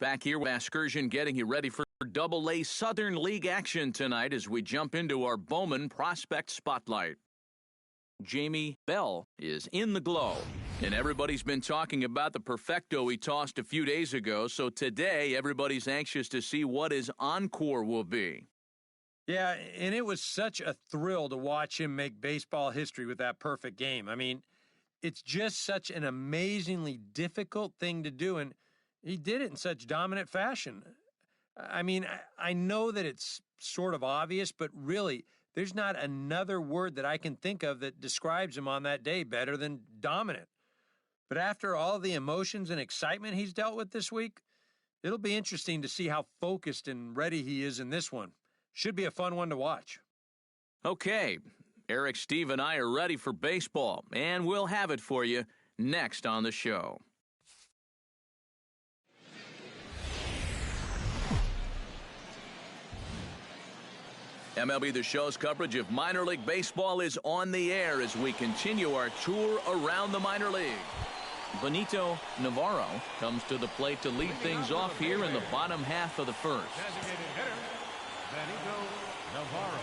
Back here with Excursion, getting you ready for Double-A Southern League action tonight as we jump into our Bowman Prospect Spotlight. Jamie Bell is in the glow, and everybody's been talking about the perfecto he tossed a few days ago, so today everybody's anxious to see what his encore will be. Yeah, and it was such a thrill to watch him make baseball history with that perfect game. I mean, it's just such an amazingly difficult thing to do, and he did it in such dominant fashion. I mean, I know that it's sort of obvious, but really, there's not another word that I can think of that describes him on that day better than dominant. But after all the emotions and excitement he's dealt with this week, it'll be interesting to see how focused and ready he is in this one. Should be a fun one to watch. Okay, Eric, Steve, and I are ready for baseball, and we'll have it for you next on the show. MLB The Show's coverage of minor league baseball is on the air as we continue our tour around the minor league. Benito Navarro comes to the plate to lead things off here in the bottom half of the first. Designated hitter, Benito Navarro.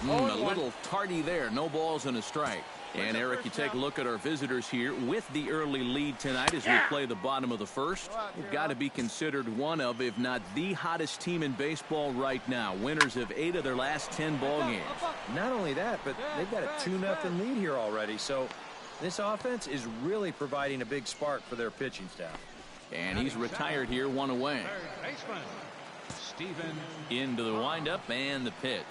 A little tardy there. No balls and a strike. And Eric, you take a look at our visitors here with the early lead tonight as we play the bottom of the first. We've got to be considered one of, if not the hottest team in baseball right now. Winners of 8 of their last 10 ball games. Not only that, but they've got a 2-0 lead here already. So this offense is really providing a big spark for their pitching staff. And he's retired here, 1 away. Third baseman, Stephen. Into the windup and the pitch.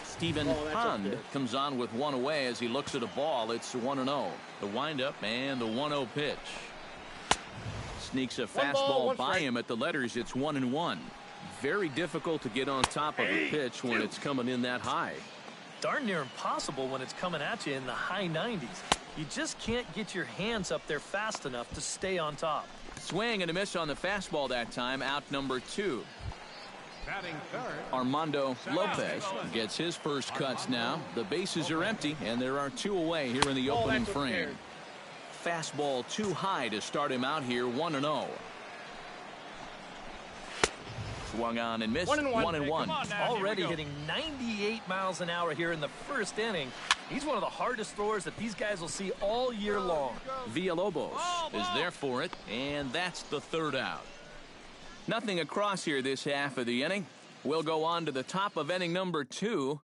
Stephen Pond comes on with 1 away as he looks at a ball. It's 1-0. The windup and the 1-0 pitch. Sneaks a fastball by him at the letters. It's 1-1. Very difficult to get on top of a pitch when it's coming in that high. Darn near impossible when it's coming at you in the high 90s. You just can't get your hands up there fast enough to stay on top. Swing and a miss on the fastball that time. Out number 2. Batting third, Armando Lopez gets his first cuts now. The bases are empty, and there are 2 away here in the opening frame. Fastball too high to start him out here, 1-0. Swung on and missed, 1-1. Already hitting 98 miles an hour here in the first inning. He's one of the hardest throwers that these guys will see all year long. Villalobos is there for it, and that's the 3rd out. Nothing across here this half of the inning. We'll go on to the top of inning number 2.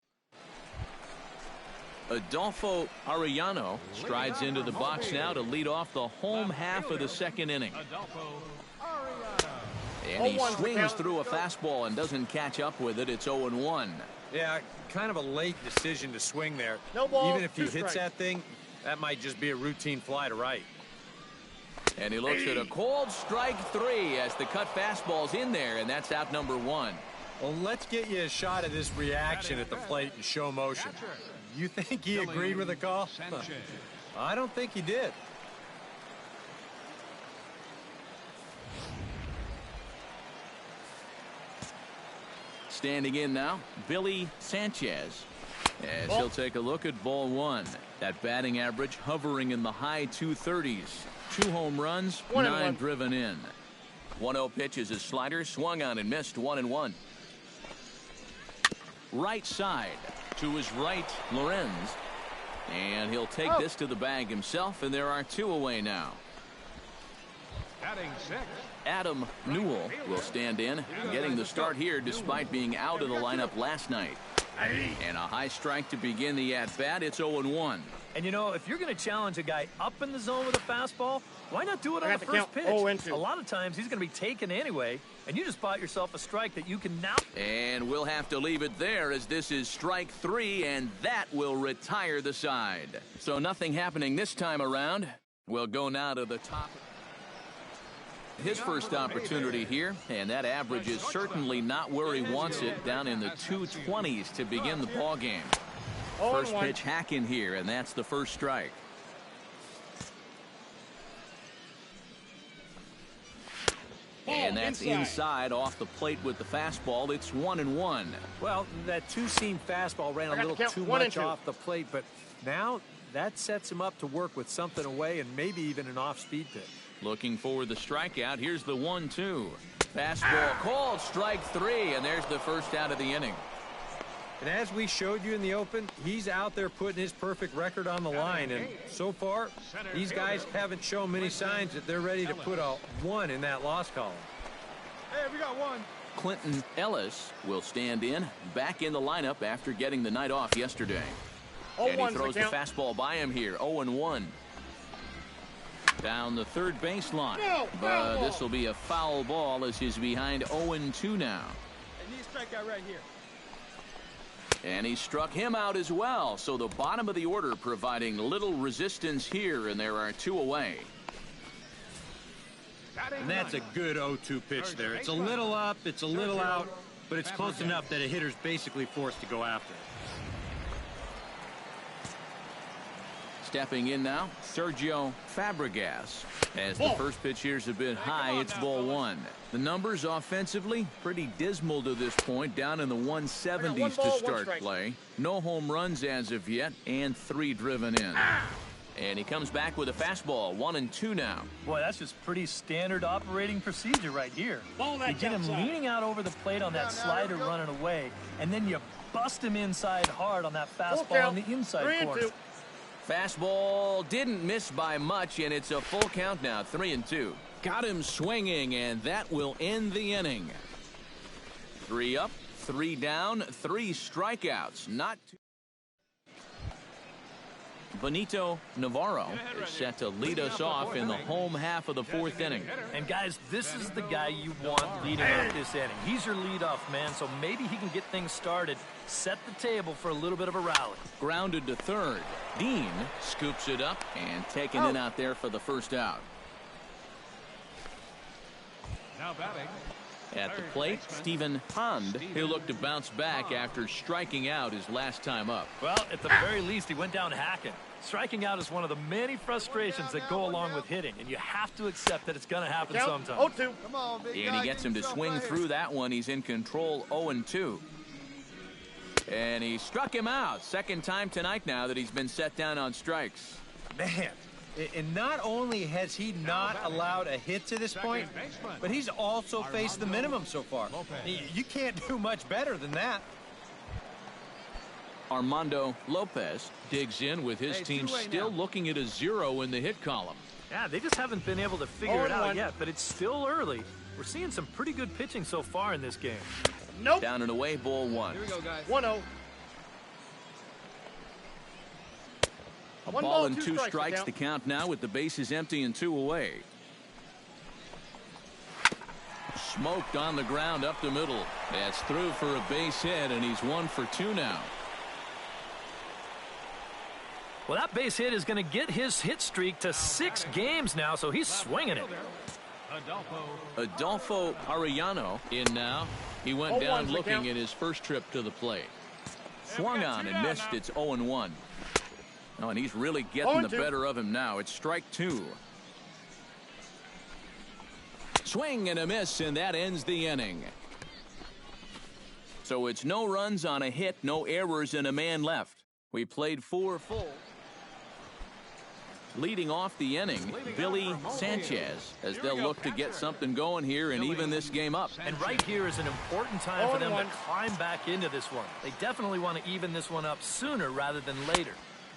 Adolfo Arellano strides into the box now to lead off the home half of the second inning. And he swings through a fastball and doesn't catch up with it. It's 0-1. Yeah, kind of a late decision to swing there. Even if he hits that thing, that might just be a routine fly to right. And he looks at a cold strike 3 as the cut fastball's in there, and that's out number 1. Well, let's get you a shot of this reaction at the plate in show motion. You think he agreed with the call? I don't think he did. Standing in now, Billy Sanchez, as he'll take a look at ball 1. That batting average hovering in the high 230s. 2 home runs, 9 driven in. 1-0 pitch is his slider, swung on and missed, 1-1. Right side to his right, Lorenz. And he'll take this to the bag himself, and there are 2 away now. batting 6. Adam Newell will stand in, getting the start here despite being out of the lineup last night. And a high strike to begin the at-bat. It's 0-1. And, you know, if you're going to challenge a guy up in the zone with a fastball, why not do it on the first pitch? A lot of times he's going to be taken anyway, and you just bought yourself a strike that you can now. And we'll have to leave it there as this is strike 3, and that will retire the side. So nothing happening this time around. We'll go now to the top. His first opportunity here, and that average is certainly not where he wants it, down in the 220s to begin the ball game. First pitch hack in here, and that's the first strike. And that's inside off the plate with the fastball. It's 1-1. Well, that two-seam fastball ran a little too much off the plate, but now that sets him up to work with something away and maybe even an off-speed pitch. Looking for the strikeout. Here's the 1-2. Fastball called, strike 3, and there's the first out of the inning. And as we showed you in the open, he's out there putting his perfect record on the line. And so far, these guys haven't shown many signs that they're ready to put a 1 in that loss column. Hey, we got one. Clinton Ellis will stand in, back in the lineup after getting the night off yesterday. And he throws the fastball by him here, 0-1. Down the third baseline. But this will be a foul ball as he's behind 0-2 now. And you strike out right here. And he struck him out as well. So the bottom of the order providing little resistance here, and there are 2 away. And that's a good 0-2 pitch there. It's a little up, it's a little out, but it's close enough that a hitter's basically forced to go after it. Stepping in now, Sergio Fabregas. As the first pitch here's a bit high, it's ball 1. The numbers offensively pretty dismal to this point, down in the 170s to start play. No home runs as of yet, and 3 driven in. And he comes back with a fastball, 1-2 now. Boy, that's just pretty standard operating procedure right here. You get him leaning out over the plate on that slider running away, and then you bust him inside hard on that fastball on the inside corner. Fastball didn't miss by much, and it's a full count now, 3-2. Got him swinging, and that will end the inning. 3 up, 3 down, 3 strikeouts. Not too. Benito Navarro is set to lead us off in the home half of the 4th inning. And guys, this is the guy you want leading off this inning. He's your leadoff man, so maybe he can get things started, set the table for a little bit of a rally. Grounded to third. Dean scoops it up and taken in out there for the first out. Now batting. At the plate, Stephen Hond, who looked to bounce back after striking out his last time up. Well, at the very least, he went down hacking. Striking out is one of the many frustrations that go along with hitting, and you have to accept that it's going to happen sometime. 0-2. Come on, big And he gets him to swing through that one. He's in control, 0-2. And he struck him out. Second time tonight now that he's been set down on strikes. Man. And not only has he not allowed a hit to this point, but he's also faced the minimum so far. You can't do much better than that. Armando Lopez digs in with his team still looking at a 0 in the hit column. Yeah, they just haven't been able to figure it out yet, but it's still early. We're seeing some pretty good pitching so far in this game. Nope. Down and away, ball 1. Here we go, guys. 1-0. A ball and 2 strikes to count now with the bases empty and 2 away. Smoked on the ground up the middle. That's through for a base hit, and he's 1 for 2 now. Well, that base hit is going to get his hit streak to 6 games now, so he's swinging it. Adolfo Arellano in now. He went down looking at his first trip to the plate. Swung on and missed. It's 0-1. Oh, and he's really getting the better of him now. It's strike 2. Swing and a miss, and that ends the inning. So it's no runs on a hit, no errors, and a man left. We played 4 full. Leading off the inning, Billy Sanchez, as they'll look to get something going here and even this game up. And right here is an important time for them to climb back into this one. They definitely want to even this one up sooner rather than later.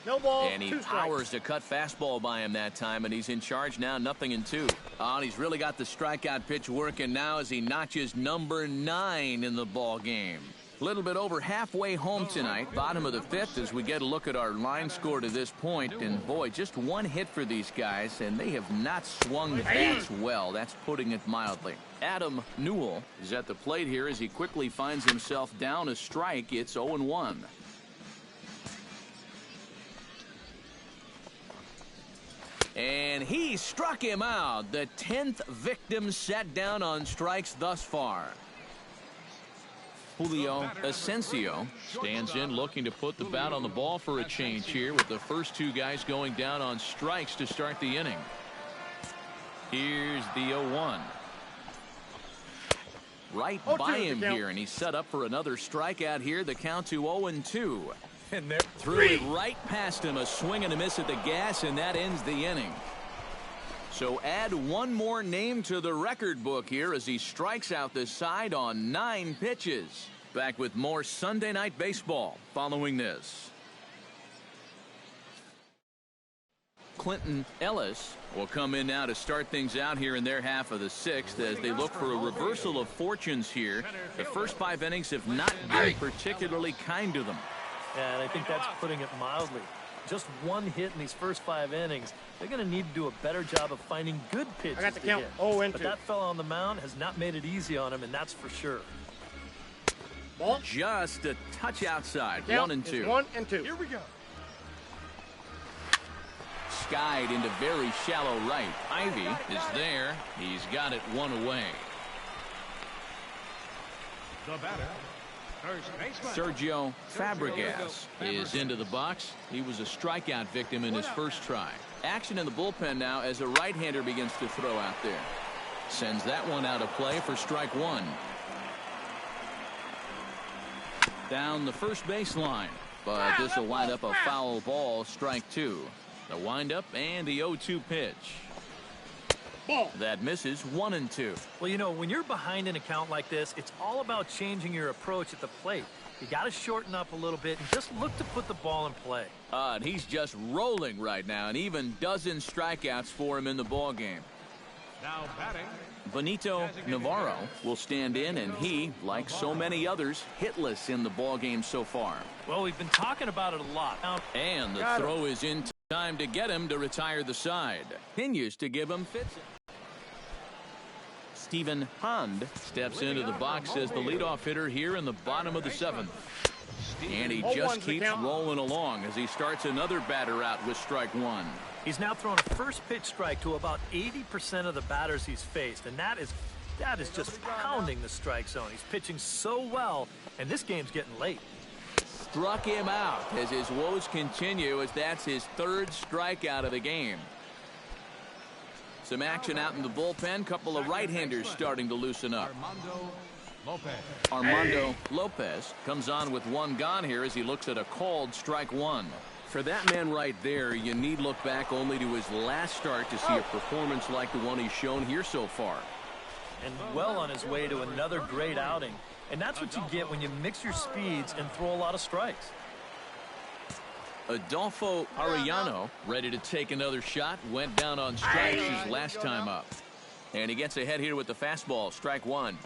No ball. And he powers to cut fastball by him that time, and he's in charge now, 0-2. Oh, and he's really got the strikeout pitch working now as he notches number 9 in the ball game. A little bit over halfway home tonight, bottom of the 5th, as we get a look at our line score to this point. And boy, just 1 hit for these guys, and they have not swung the bats well. That's putting it mildly. Adam Newell is at the plate here as he quickly finds himself down a strike. It's 0-1. And he struck him out. The 10th victim set down on strikes thus far. Julio Asensio stands in looking to put the bat on the ball for a change here with the first 2 guys going down on strikes to start the inning. Here's the 0-1. Right by him here, and he's set up for another strikeout here. The count to 0-2. And there, threw it right past him, a swing and a miss at the gas, and that ends the inning. So add one more name to the record book here as he strikes out the side on 9 pitches. Back with more Sunday Night Baseball following this. Clinton Ellis will come in now to start things out here in their half of the 6th as they look for a reversal of fortunes here. The first 5 innings have not been particularly kind to them. Yeah, and I think that's putting it mildly. Just 1 hit in these first 5 innings. They're going to need to do a better job of finding good pitches. I got the count. 0-2. But that fella on the mound has not made it easy on him, and that's for sure. Ball. Just a touch outside. Count 1-2. 1-2. Here we go. Skied into very shallow right. Ivy is there. He's got it 1 away. The batter, first baseman. Sergio Fabregas is into the box. He was a strikeout victim in his first try. Action in the bullpen now as a right-hander begins to throw out there. Sends that one out of play for strike 1. Down the first baseline, but this will wind up a foul ball, strike 2. The windup and the 0-2 pitch. Ball. That misses 1-2. Well, you know, when you're behind in a count like this, it's all about changing your approach at the plate. You got to shorten up a little bit and just look to put the ball in play. And he's just rolling right now, and even dozen strikeouts for him in the ball game. Now batting. Benito Navarro will stand in, and he, like so many others, hitless in the ball game so far. Well, we've been talking about it a lot. And the throw is in time to get him to retire the side. Continues to give him fits. Stephen Hond steps into the box as the leadoff hitter here in the bottom of the 7th. And he just keeps rolling along as he starts another batter out with strike 1. He's now thrown a first pitch strike to about 80% of the batters he's faced, and that is just pounding the strike zone. He's pitching so well, and this game's getting late. Struck him out as his woes continue as that's his 3rd strikeout of the game. Some action out in the bullpen. Couple of right-handers starting to loosen up. Armando Lopez comes on with 1 gone here as he looks at a called strike 1. For that man right there, you need look back only to his last start to see a performance like the one he's shown here so far. And well on his way to another great outing. And that's what you get when you mix your speeds and throw a lot of strikes. Adolfo Arellano ready to take another shot. Went down on strikes his last time up. And he gets ahead here with the fastball. Strike 1.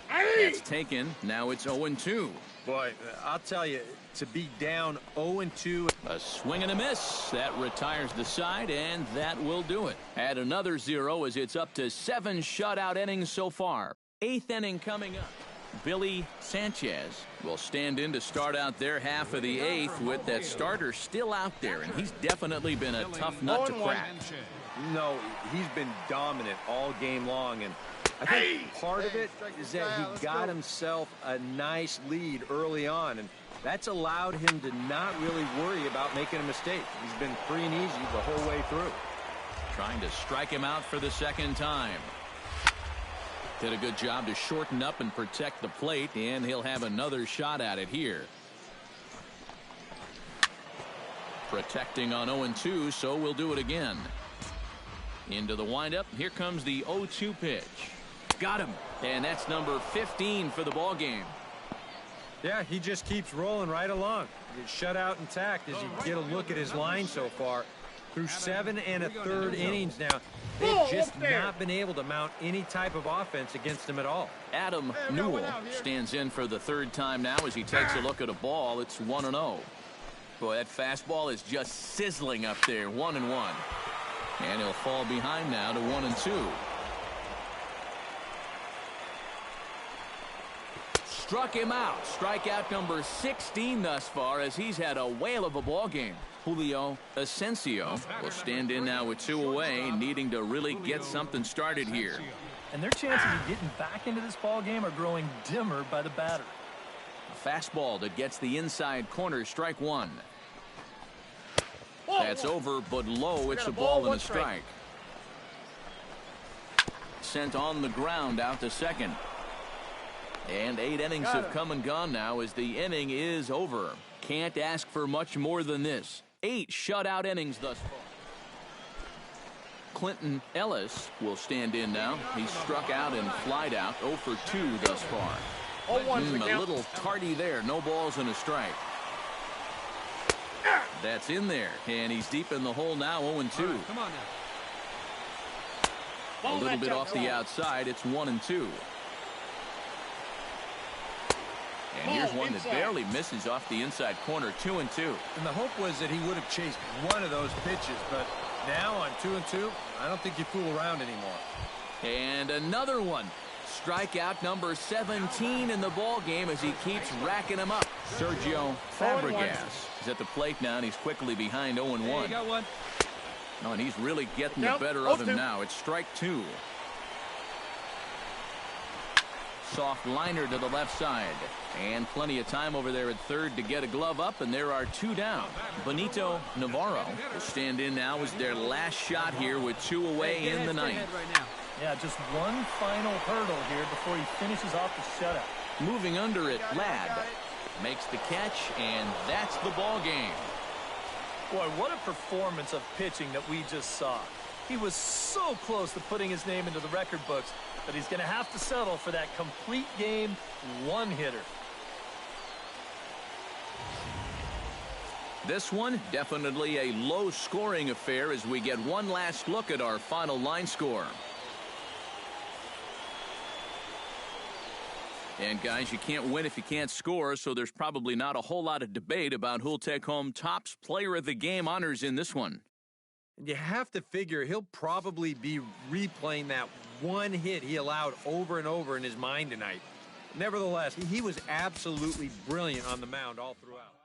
That's taken. Now it's 0-2. boy, I'll tell you, to be down 0-2. A swing and a miss. That retires the side, and that will do it. Add another 0 as it's up to 7 shutout innings so far. 8th inning coming up. Billy Sanchez will stand in to start out their half of the 8th with that starter still out there, and he's definitely been a tough nut to crack. No, he's been dominant all game long, and I think part of it is that he got himself a nice lead early on, and that's allowed him to not really worry about making a mistake. He's been free and easy the whole way through. Trying to strike him out for the 2nd time. Did a good job to shorten up and protect the plate, and he'll have another shot at it here. Protecting on 0-2, so we'll do it again. Into the windup. Here comes the 0-2 pitch. Got him. And that's number 15 for the ball game. Yeah, he just keeps rolling right along. You get shut out intact as you get a look at his line so far. Through 7 1/3 innings now, they've just not been able to mount any type of offense against him at all. Adam Newell stands in for the 3rd time now as he takes a look at a ball. It's 1-0. Boy, that fastball is just sizzling up there. 1-1. And he'll fall behind now to 1-2. Struck him out. Strikeout number 16 thus far as he's had a whale of a ball game. Julio Asensio will stand in now with 2 away, needing to really get something started here. And their chances of getting back into this ball game are growing dimmer by the batter. A fastball that gets the inside corner. Strike 1. That's over, but low. It's a ball and a strike. Sent on the ground out to second. And 8 innings have come and gone now as the inning is over. Can't ask for much more than this. 8 shutout innings thus far. Clinton Ellis will stand in now. He's struck out and flied out. 0 for 2 thus far. A little tardy there. No balls and a strike. That's in there. And he's deep in the hole now. 0 and 2. Right, come on now. A little bit off the outside. It's 1 and 2. And here's one that barely misses off the inside corner. 2 and 2. And the hope was that he would have chased one of those pitches, but now on 2 and 2, I don't think you fool around anymore. And another one. Strikeout number 17 in the ball game as he keeps racking them up. Sergio Fabregas is at the plate now, and he's quickly behind 0 and 1. You got one. Oh, and he's really getting the better of him now. It's strike 2. Soft liner to the left side. And plenty of time over there at third to get a glove up, and there are 2 down. Benito Navarro will stand in now as their last shot here with 2 away in the ninth. Yeah, just one final hurdle here before he finishes off the shutout. Moving under it, Ladd makes the catch, and that's the ball game. Boy, what a performance of pitching that we just saw. He was so close to putting his name into the record books, but he's going to have to settle for that complete game one-hitter. This one, definitely a low-scoring affair as we get one last look at our final line score. And, guys, you can't win if you can't score, so there's probably not a whole lot of debate about who'll take home Topps Player of the Game honors in this one. And you have to figure he'll probably be replaying that one hit he allowed over and over in his mind tonight. Nevertheless, he was absolutely brilliant on the mound all throughout.